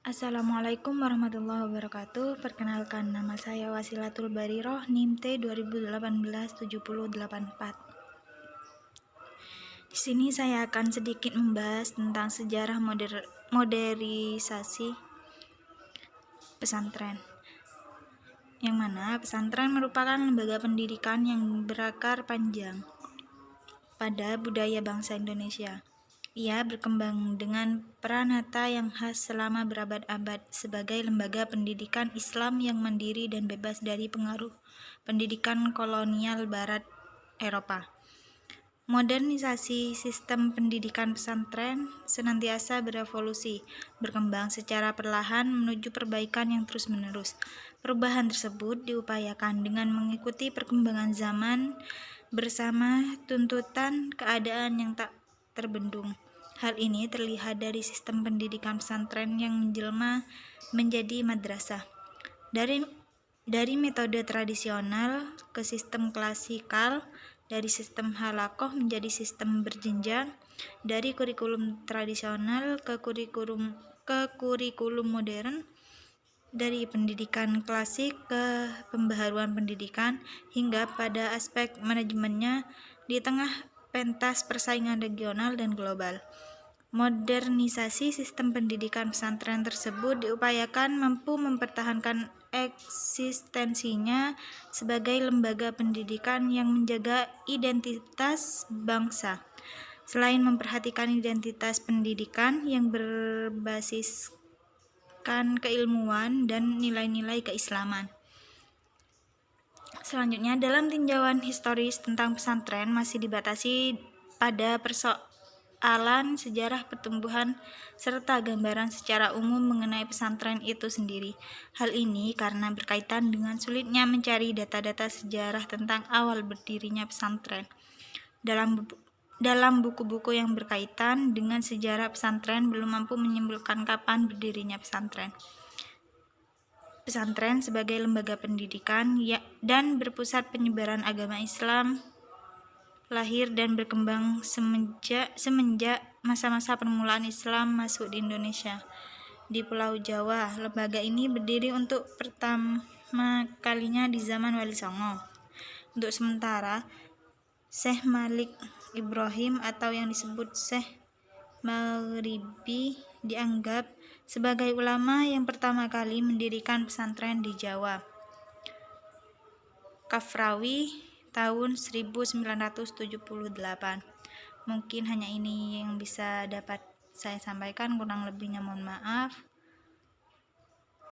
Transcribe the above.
Assalamualaikum warahmatullahi wabarakatuh. Perkenalkan, nama saya Wasilatul Bariroh, NIM T 2018-7084. Di sini saya akan sedikit membahas tentang sejarah modernisasi pesantren. Yang mana pesantren merupakan lembaga pendidikan yang berakar panjang pada budaya bangsa Indonesia. Ia berkembang dengan peranata yang khas selama berabad-abad sebagai lembaga pendidikan Islam yang mandiri dan bebas dari pengaruh pendidikan kolonial Barat Eropa. Modernisasi sistem pendidikan pesantren senantiasa berevolusi, berkembang secara perlahan menuju perbaikan yang terus-menerus. Perubahan tersebut diupayakan dengan mengikuti perkembangan zaman bersama tuntutan keadaan yang tak terbendung. Hal ini terlihat dari sistem pendidikan pesantren yang menjelma menjadi madrasah. Dari metode tradisional ke sistem klasikal, dari sistem halakoh menjadi sistem berjenjang, dari kurikulum tradisional ke kurikulum modern, dari pendidikan klasik ke pembaharuan pendidikan, hingga pada aspek manajemennya di tengah pentas persaingan regional dan global. Modernisasi sistem pendidikan pesantren tersebut diupayakan mampu mempertahankan eksistensinya sebagai lembaga pendidikan yang menjaga identitas bangsa. Selain memperhatikan identitas pendidikan yang berbasiskan keilmuan dan nilai-nilai keislaman. Selanjutnya, dalam tinjauan historis tentang pesantren masih dibatasi pada persoalan sejarah pertumbuhan serta gambaran secara umum mengenai pesantren itu sendiri. Hal ini karena berkaitan dengan sulitnya mencari data-data sejarah tentang awal berdirinya pesantren. Dalam buku-buku yang berkaitan dengan sejarah pesantren belum mampu menyimpulkan kapan berdirinya pesantren. Pesantren sebagai lembaga pendidikan dan berpusat penyebaran agama Islam lahir dan berkembang semenjak masa-masa permulaan Islam masuk di Indonesia. Di Pulau Jawa, lembaga ini berdiri untuk pertama kalinya di zaman Wali Songo. Untuk sementara, Syekh Malik Ibrahim atau yang disebut Syekh Maghribi dianggap sebagai ulama yang pertama kali mendirikan pesantren di Jawa. Kafrawi tahun 1978. Mungkin hanya ini yang bisa dapat saya sampaikan, kurang lebihnya mohon maaf.